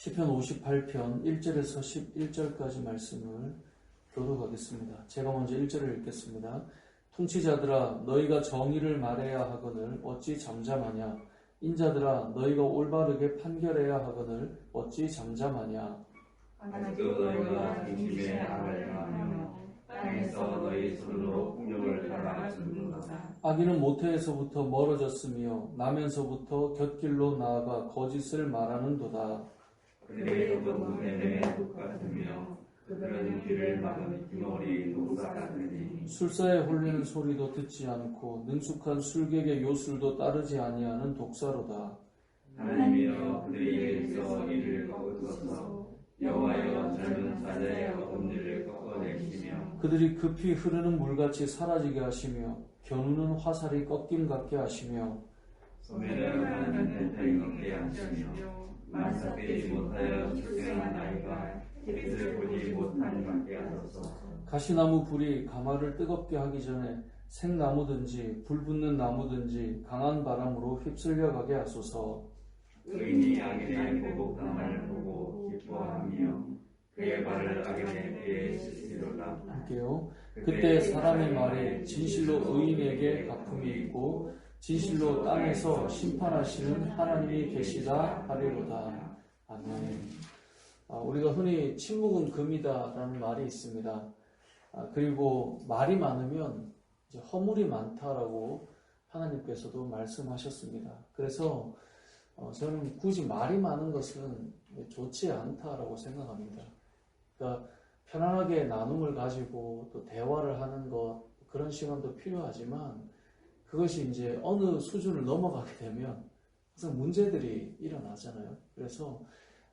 시편 58편 1절에서 11절까지 말씀을 교독하겠습니다. 제가 먼저 1절을 읽겠습니다. 통치자들아 너희가 정의를 말해야 하거늘 어찌 잠잠하냐. 인자들아 너희가 올바르게 판결해야 하거늘 어찌 잠잠하냐. 아직도 너희가 중심에 악을 행하며 땅에서 너희 손으로 폭력을 달아주는도다. 악인은 모태에서부터 멀어졌으며 나면서부터 곁길로 나아가 거짓을 말하는도다. 그들의 겉은 뱀의 독 같으며 그들은 귀를 막은 귀머리 노사 같으니 술사에 홀리는 소리도 듣지 않고 능숙한 술객의 요술도 따르지 아니하는 독사로다. 하나님이여 그들에게서 이를 꺾으소서. 여호와여 젊은 자녀의 어떤 일을 꺾어내시며 그들이 급히 흐르는 물같이 사라지게 하시며 겨누는 화살이 꺾임 같게 하시며 소매를 하는 멘탈이 걷게 하시며 만삭되지 못하여 출생한 아이가 빛을 보지 못한 같게 하소서. 가시나무 불이 가마를 뜨겁게 하기 전에 생나무든지 불붙는 나무든지 강한 바람으로 휩쓸려 가게 하소서. 의인이 악인의 보복당을 보고 기뻐하며 그의 발을 악인의 폐에 씻으리로다. 할게요. 그때 사람의 말에 진실로 의인에게 갚음이 있고 진실로 땅에서 심판하시는 하나님이 계시다 하리로다. 아멘. 우리가 흔히 침묵은 금이다라는 말이 있습니다. 그리고 말이 많으면 이제 허물이 많다라고 하나님께서도 말씀하셨습니다. 그래서 저는 굳이 말이 많은 것은 좋지 않다라고 생각합니다. 그러니까 편안하게 나눔을 가지고 또 대화를 하는 것, 그런 시간도 필요하지만 그것이 이제 어느 수준을 넘어가게 되면 항상 문제들이 일어나잖아요. 그래서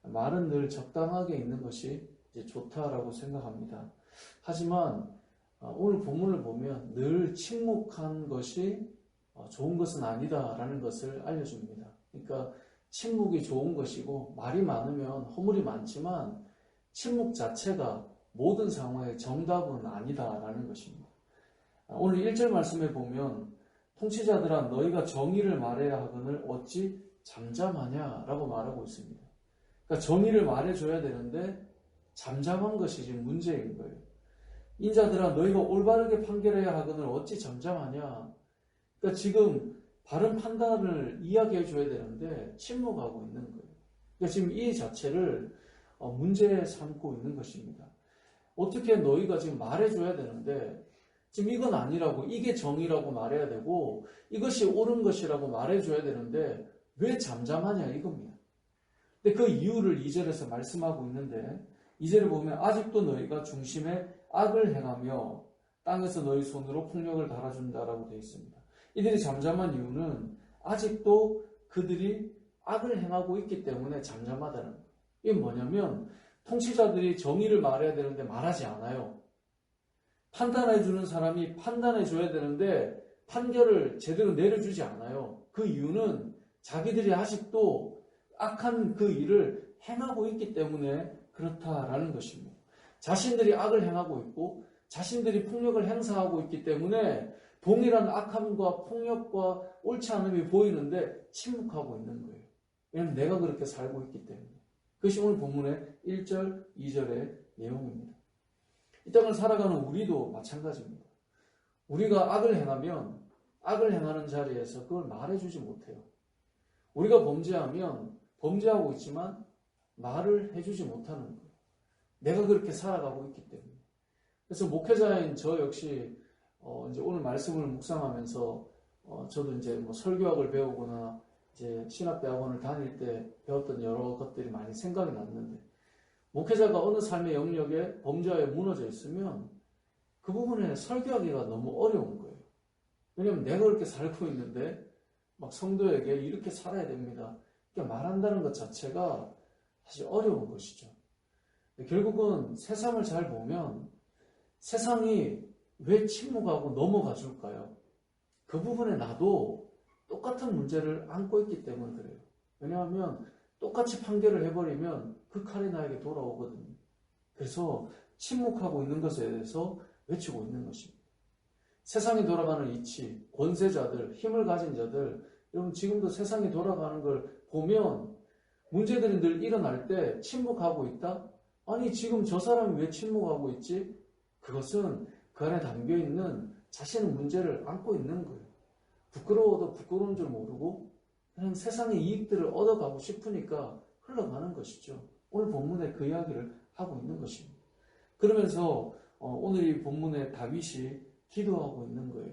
말은 늘 적당하게 있는 것이 이제 좋다라고 생각합니다. 하지만 오늘 본문을 보면 늘 침묵한 것이 좋은 것은 아니다라는 것을 알려줍니다. 그러니까 침묵이 좋은 것이고 말이 많으면 허물이 많지만 침묵 자체가 모든 상황의 정답은 아니다라는 것입니다. 오늘 1절 말씀에 보면 통치자들아 너희가 정의를 말해야 하거늘 어찌 잠잠하냐라고 말하고 있습니다. 그러니까 정의를 말해줘야 되는데 잠잠한 것이 지금 문제인 거예요. 인자들아 너희가 올바르게 판결해야 하거늘 어찌 잠잠하냐. 그러니까 지금 바른 판단을 이야기해 줘야 되는데 침묵하고 있는 거예요. 그러니까 지금 이 자체를 문제 삼고 있는 것입니다. 어떻게 너희가 지금 말해줘야 되는데 지금 이건 아니라고, 이게 정의라고 말해야 되고 이것이 옳은 것이라고 말해줘야 되는데 왜 잠잠하냐 이겁니다. 근데 그 이유를 2절에서 말씀하고 있는데 2절에 보면 아직도 너희가 중심에 악을 행하며 땅에서 너희 손으로 폭력을 달아준다라고 되어 있습니다. 이들이 잠잠한 이유는 아직도 그들이 악을 행하고 있기 때문에 잠잠하다는 거예요. 이게 뭐냐면 통치자들이 정의를 말해야 되는데 말하지 않아요. 판단해주는 사람이 판단해줘야 되는데 판결을 제대로 내려주지 않아요. 그 이유는 자기들이 아직도 악한 그 일을 행하고 있기 때문에 그렇다라는 것입니다. 자신들이 악을 행하고 있고 자신들이 폭력을 행사하고 있기 때문에 동일한 악함과 폭력과 옳지 않음이 보이는데 침묵하고 있는 거예요. 왜냐하면 내가 그렇게 살고 있기 때문에. 그것이 오늘 본문의 1절, 2절의 내용입니다. 이 땅을 살아가는 우리도 마찬가지입니다. 우리가 악을 행하면 악을 행하는 자리에서 그걸 말해주지 못해요. 우리가 범죄하면 범죄하고 있지만 말을 해주지 못하는 거예요. 내가 그렇게 살아가고 있기 때문에. 그래서 목회자인 저 역시 이제 오늘 말씀을 묵상하면서 저도 이제 뭐 설교학을 배우거나 이제 신학대학원을 다닐 때 배웠던 여러 것들이 많이 생각이 났는데 목회자가 어느 삶의 영역에 범죄에 무너져 있으면 그 부분에 설교하기가 너무 어려운 거예요. 왜냐하면 내가 그렇게 살고 있는데 막 성도에게 이렇게 살아야 됩니다. 그러니까 말한다는 것 자체가 사실 어려운 것이죠. 결국은 세상을 잘 보면 세상이 왜 침묵하고 넘어가 줄까요? 그 부분에 나도 똑같은 문제를 안고 있기 때문에 그래요. 왜냐하면 똑같이 판결을 해버리면 그 칼이 나에게 돌아오거든요. 그래서 침묵하고 있는 것에 대해서 외치고 있는 것입니다. 세상이 돌아가는 이치, 권세자들, 힘을 가진 자들, 여러분 지금도 세상이 돌아가는 걸 보면 문제들이 늘 일어날 때 침묵하고 있다? 아니, 지금 저 사람이 왜 침묵하고 있지? 그것은 그 안에 담겨있는 자신의 문제를 안고 있는 거예요. 부끄러워도 부끄러운 줄 모르고 그냥 세상의 이익들을 얻어가고 싶으니까 흘러가는 것이죠. 오늘 본문에 그 이야기를 하고 있는 것입니다. 그러면서 오늘 이 본문에 다윗이 기도하고 있는 거예요.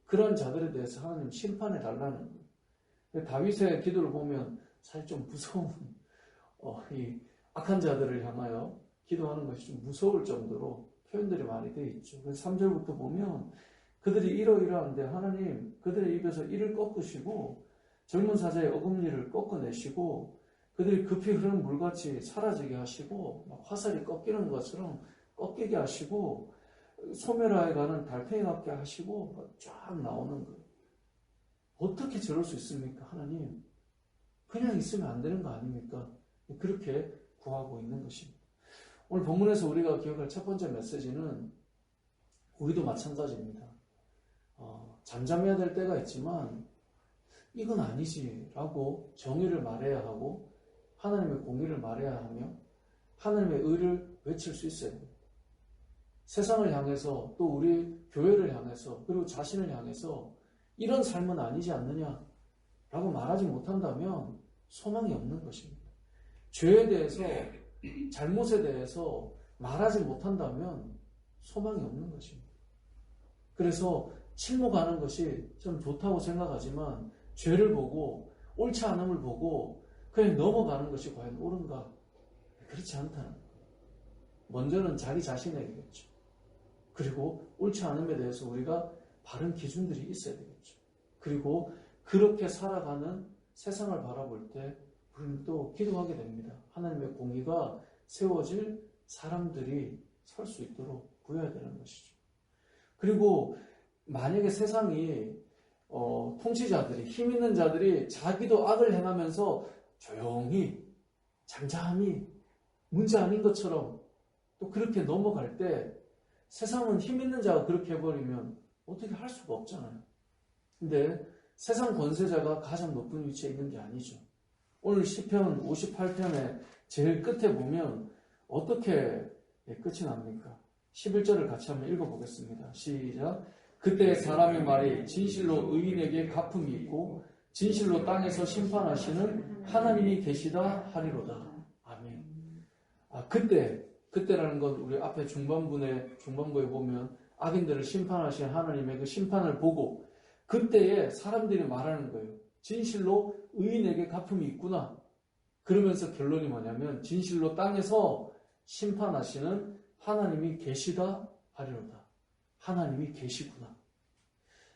그런 자들에 대해서 하나님 심판해 달라는 거예요. 다윗의 기도를 보면 사실 좀 무서운 이 악한 자들을 향하여 기도하는 것이 좀 무서울 정도로 표현들이 많이 되어 있죠. 그래서 3절부터 보면 그들이 이러이러한데 하나님 그들의 입에서 이를 꺾으시고 젊은 사자의 어금니를 꺾어내시고 그들이 급히 흐르는 물같이 사라지게 하시고 막 화살이 꺾이는 것처럼 꺾이게 하시고 소멸하여 가는 달팽이 같게 하시고 쫙 나오는 거예요. 어떻게 저럴 수 있습니까? 하나님 그냥 있으면 안 되는 거 아닙니까? 그렇게 구하고 있는 것입니다. 오늘 본문에서 우리가 기억할 첫 번째 메시지는 우리도 마찬가지입니다. 잠잠해야 될 때가 있지만 이건 아니지라고 정의를 말해야 하고 하나님의 공의를 말해야 하며 하나님의 의를 외칠 수 있어야 돼요. 세상을 향해서 또 우리 교회를 향해서 그리고 자신을 향해서 이런 삶은 아니지 않느냐라고 말하지 못한다면 소망이 없는 것입니다. 죄에 대해서 잘못에 대해서 말하지 못한다면 소망이 없는 것입니다. 그래서 침묵하는 것이 좀 좋다고 생각하지만 죄를 보고 옳지 않음을 보고 그냥 넘어가는 것이 과연 옳은가? 그렇지 않다는 거예요. 먼저는 자기 자신에게겠죠. 그리고 옳지 않음에 대해서 우리가 바른 기준들이 있어야 되겠죠. 그리고 그렇게 살아가는 세상을 바라볼 때 우리는 또 기도하게 됩니다. 하나님의 공의가 세워질 사람들이 설 수 있도록 구해야 되는 것이죠. 그리고 만약에 세상이 통치자들이 힘 있는 자들이 자기도 악을 행하면서 조용히 잠잠히 문제 아닌 것처럼 또 그렇게 넘어갈 때 세상은 힘 있는 자가 그렇게 해버리면 어떻게 할 수가 없잖아요. 근데 세상 권세자가 가장 높은 위치에 있는 게 아니죠. 오늘 시편 58편의 제일 끝에 보면 어떻게 끝이 납니까? 11절을 같이 한번 읽어보겠습니다. 시작. 그때 사람의 말이 진실로 의인에게 갚음이 있고 진실로 땅에서 심판하시는 하나님이 계시다 하리로다. 아멘. 그때라는 건 우리 앞에 중반부에 보면 악인들을 심판하신 하나님의 그 심판을 보고 그때에 사람들이 말하는 거예요. 진실로 의인에게 갚음이 있구나. 그러면서 결론이 뭐냐면 진실로 땅에서 심판하시는 하나님이 계시다 하리로다. 하나님이 계시구나.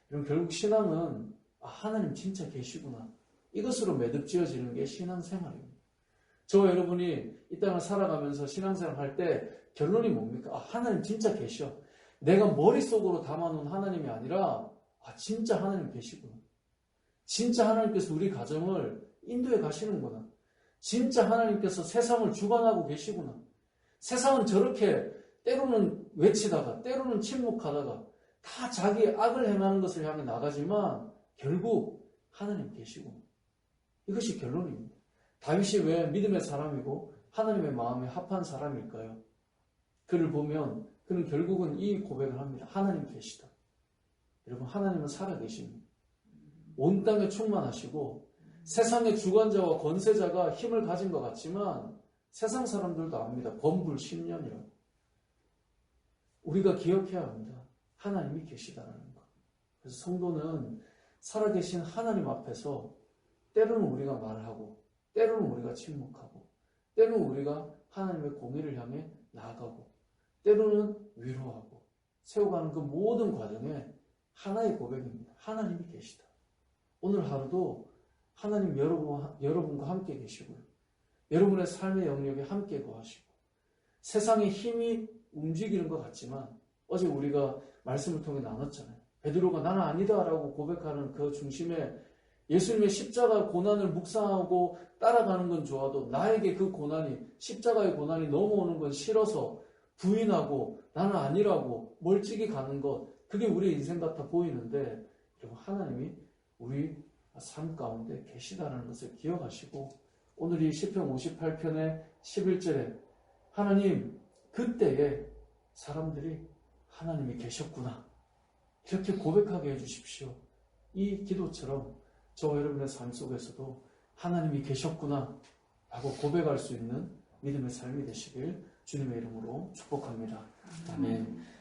그럼 결국 신앙은 하나님 진짜 계시구나. 이것으로 매듭지어지는 게 신앙생활입니다. 저와 여러분이 이 땅을 살아가면서 신앙생활 할 때 결론이 뭡니까? 하나님 진짜 계셔. 내가 머릿속으로 담아놓은 하나님이 아니라 진짜 하나님 계시구나. 진짜 하나님께서 우리 가정을 인도해 가시는구나. 진짜 하나님께서 세상을 주관하고 계시구나. 세상은 저렇게 때로는 외치다가 때로는 침묵하다가 다 자기의 악을 행하는 것을 향해 나가지만 결국 하나님 계시구나. 이것이 결론입니다. 다윗이 왜 믿음의 사람이고 하나님의 마음에 합한 사람일까요? 그를 보면 그는 결국은 이 고백을 합니다. 하나님 계시다. 여러분, 하나님은 살아계십니다. 온 땅에 충만하시고 세상의 주관자와 권세자가 힘을 가진 것 같지만 세상 사람들도 압니다. 범불 10년이라고. 우리가 기억해야 합니다. 하나님이 계시다는 것. 그래서 성도는 살아계신 하나님 앞에서 때로는 우리가 말하고 때로는 우리가 침묵하고 때로는 우리가 하나님의 공의를 향해 나아가고 때로는 위로하고 세워가는 그 모든 과정에 하나의 고백입니다. 하나님이 계시다. 오늘 하루도 하나님 여러분과 함께 계시고요. 여러분의 삶의 영역에 함께 거하시고 세상의 힘이 움직이는 것 같지만 어제 우리가 말씀을 통해 나눴잖아요. 베드로가 나는 아니다라고 고백하는 그 중심에 예수님의 십자가 고난을 묵상하고 따라가는 건 좋아도 나에게 그 고난이 십자가의 고난이 넘어오는 건 싫어서 부인하고 나는 아니라고 멀찍이 가는 것 그게 우리 인생 같아 보이는데 여러분 하나님이 우리 삶 가운데 계시다는 것을 기억하시고 오늘 이 시편 58편의 11절에 하나님 그때에 사람들이 하나님이 계셨구나 이렇게 고백하게 해주십시오. 이 기도처럼 저와 여러분의 삶 속에서도 하나님이 계셨구나 라고 고백할 수 있는 믿음의 삶이 되시길 주님의 이름으로 축복합니다. 아멘.